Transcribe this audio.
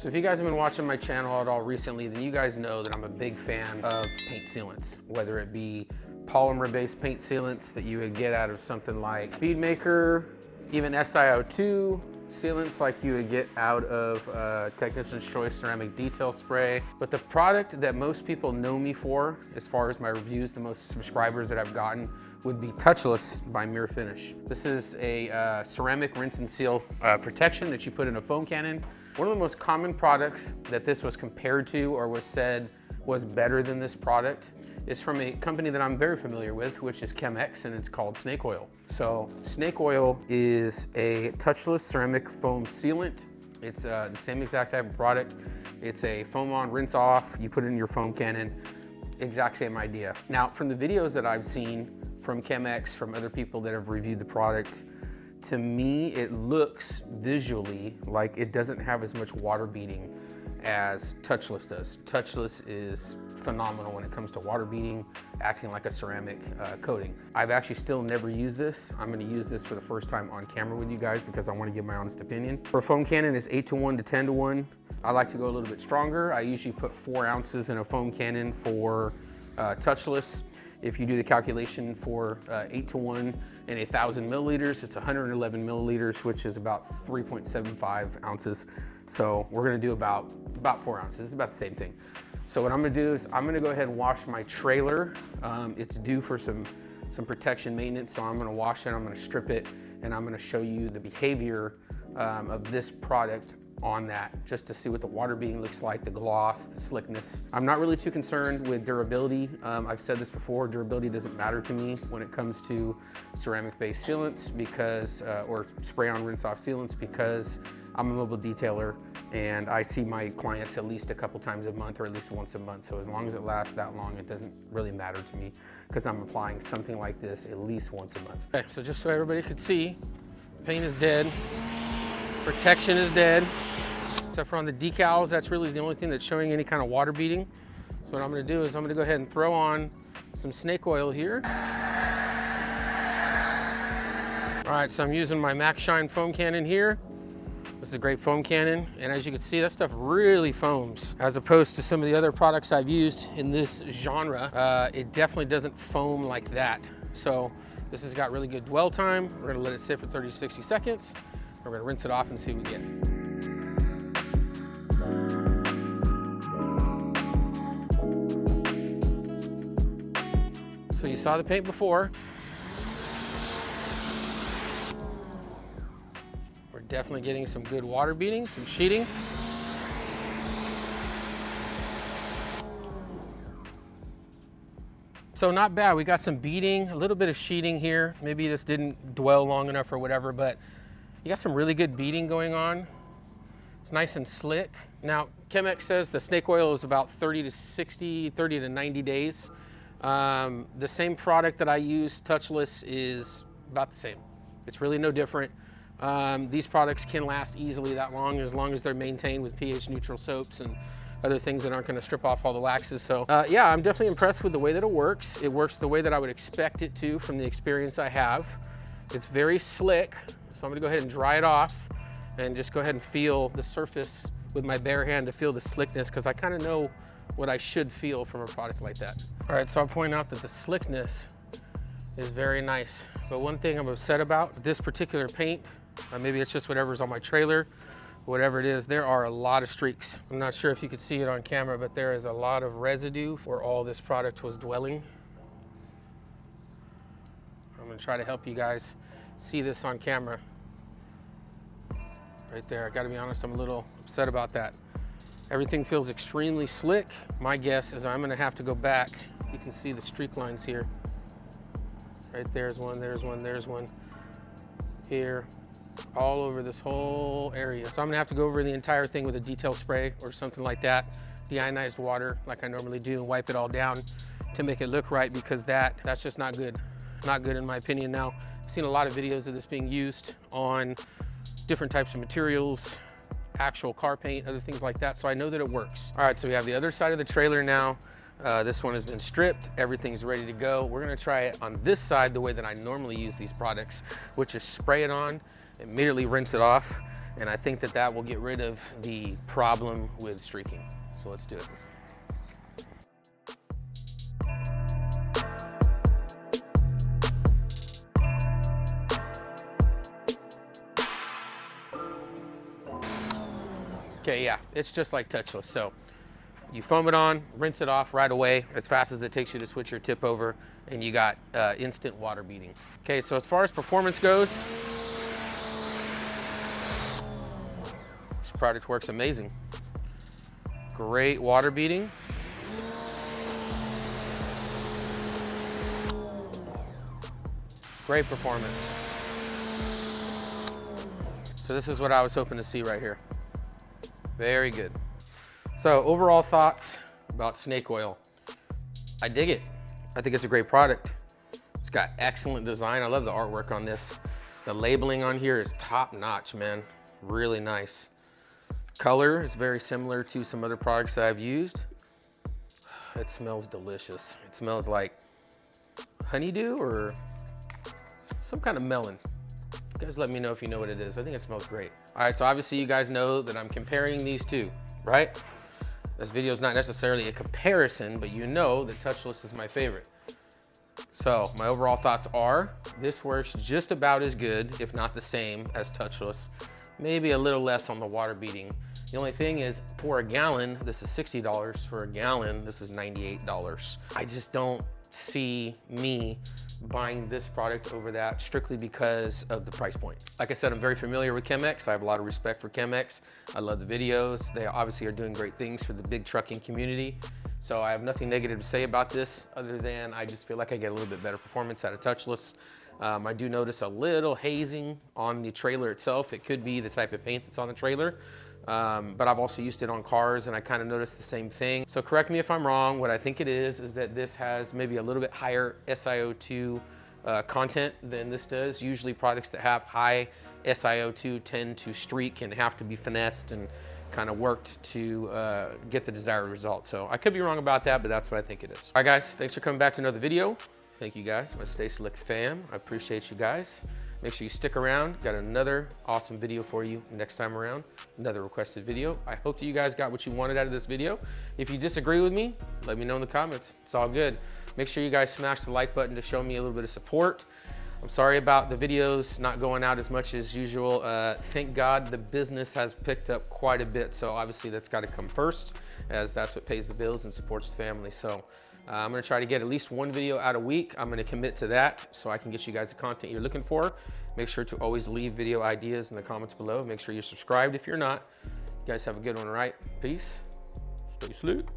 So if you guys have been watching my channel at all recently, then you guys know that I'm a big fan of paint sealants, whether it be polymer-based paint sealants that you would get out of something like Speedmaker, even SiO2 sealants like you would get out of Technician's Choice Ceramic Detail Spray. But the product that most people know me for, as far as my reviews, the most subscribers that I've gotten, would be Touchless by Mirror Finish. This is a ceramic rinse and seal protection that you put in a foam cannon. One of the most common products that this was compared to or was said was better than this product is from a company that I'm very familiar with, which is Chem, and it's called Snake Oil. So Snake Oil is a touchless ceramic foam sealant. It's the same exact type of product. It's a foam on, rinse off, you put it in your foam cannon, exact same idea. Now, from the videos that I've seen from Chem, from other people that have reviewed the product, to me, it looks visually like it doesn't have as much water beading as Touchless does. Touchless is phenomenal when it comes to water beading, acting like a ceramic coating. I've actually still never used this. I'm gonna use this for the first time on camera with you guys because I wanna give my honest opinion. For a foam cannon, it's 8-to-1 to 10-to-1. I like to go a little bit stronger. I usually put 4 ounces in a foam cannon for Touchless. If you do the calculation for 8-to-1 and 1,000 milliliters, it's 111 milliliters, which is about 3.75 ounces. So we're gonna do about 4 ounces. It's about the same thing. So what I'm gonna do is I'm gonna go ahead and wash my trailer. It's due for some protection maintenance, so I'm gonna wash it, I'm gonna strip it, and I'm gonna show you the behavior of this product on that, just to see what the water beading looks like, the gloss, the slickness. I'm not really too concerned with durability. I've said this before, durability doesn't matter to me when it comes to ceramic-based sealants because, or spray-on rinse-off sealants, because I'm a mobile detailer and I see my clients at least a couple times a month or at least once a month. So as long as it lasts that long, it doesn't really matter to me because I'm applying something like this at least once a month. Okay, so just so everybody could see, paint is dead, protection is dead. Except for on the decals, that's really the only thing that's showing any kind of water beading. So what I'm gonna do is I'm gonna go ahead and throw on some snake oil here. All right, so I'm using my Max Shine foam cannon here. This is a great foam cannon, and as you can see, that stuff really foams. As opposed to some of the other products I've used in this genre, it definitely doesn't foam like that. So this has got really good dwell time. We're gonna let it sit for 30 to 60 seconds. We're gonna rinse it off and see what we get. So you saw the paint before. We're definitely getting some good water beading, some sheeting. So not bad, we got some beading, a little bit of sheeting here. Maybe this didn't dwell long enough or whatever, but you got some really good beading going on. It's nice and slick. Now, Chemex says the snake oil is about 30 to 60, 30 to 90 days. The same product that I use, Touchless, is about the same. It's really no different. These products can last easily that long as they're maintained with pH neutral soaps and other things that aren't gonna strip off all the waxes. So yeah, I'm definitely impressed with the way that it works. It works the way that I would expect it to from the experience I have. It's very slick, so I'm gonna go ahead and dry it off and just go ahead and feel the surface with my bare hand to feel the slickness, because I kind of know what I should feel from a product like that. All right, so I'll point out that the slickness is very nice. But one thing I'm upset about, this particular paint, maybe it's just whatever's on my trailer, whatever it is, there are a lot of streaks. I'm not sure if you could see it on camera, but there is a lot of residue where all this product was dwelling. I'm gonna try to help you guys see this on camera. Right there, I gotta be honest, I'm a little upset about that. Everything feels extremely slick. My guess is I'm gonna have to go back. You can see the streak lines here. Right, there's one, there's one, there's one. Here, all over this whole area. So I'm gonna have to go over the entire thing with a detail spray or something like that, deionized water like I normally do, and wipe it all down to make it look right, because that's just not good. Not good in my opinion. Now, I've seen a lot of videos of this being used on different types of materials, actual car paint, other things like that, so I know that it works. All right, so we have the other side of the trailer now. This one has been stripped, everything's ready to go. We're gonna try it on this side the way that I normally use these products, which is spray it on Immediately rinse it off, and I think that that will get rid of the problem with streaking. So let's do it. Okay, yeah, it's just like Touchless. So you foam it on, rinse it off right away, as fast as it takes you to switch your tip over, and you got instant water beading. Okay, so as far as performance goes, this product works amazing. Great water beading. Great performance. So this is what I was hoping to see right here. Very good. So overall thoughts about snake oil. I dig it. I think it's a great product. It's got excellent design. I love the artwork on this. The labeling on here is top notch, man. Really nice. Color is very similar to some other products that I've used. It smells delicious. It smells like honeydew or some kind of melon. You guys let me know if you know what it is. I think it smells great. All right, so obviously you guys know that I'm comparing these two, right? This video is not necessarily a comparison, but you know that Touchless is my favorite. So my overall thoughts are, this works just about as good, if not the same, as Touchless. Maybe a little less on the water beading. The only thing is, for a gallon, this is $60. For a gallon, this is $98. I just don't see me buying this product over that strictly because of the price point. Like I said, I'm very familiar with Chemex. I have a lot of respect for Chemex. I love the videos. They obviously are doing great things for the big trucking community. So I have nothing negative to say about this other than I just feel like I get a little bit better performance out of Touchless. I do notice a little hazing on the trailer itself. It could be the type of paint that's on the trailer. But I've also used it on cars and I kind of noticed the same thing. So correct me if I'm wrong. What I think it is that this has maybe a little bit higher SiO2 content than this does. Usually products that have high SiO2 tend to streak and have to be finessed and kind of worked to get the desired result. So I could be wrong about that, but that's what I think it is. All right, guys, thanks for coming back to another video. Thank you guys, my Stay Slick fam. I appreciate you guys. Make sure you stick around. Got another awesome video for you next time around. Another requested video. I hope that you guys got what you wanted out of this video. If you disagree with me, let me know in the comments. It's all good. Make sure you guys smash the like button to show me a little bit of support. I'm sorry about the videos not going out as much as usual. Thank God the business has picked up quite a bit. So obviously that's got to come first, as that's what pays the bills and supports the family. So I'm gonna try to get at least one video out a week. I'm gonna commit to that so I can get you guys the content you're looking for. Make sure to always leave video ideas in the comments below. Make sure you're subscribed if you're not. You guys have a good one, all right? Peace. Stay slick.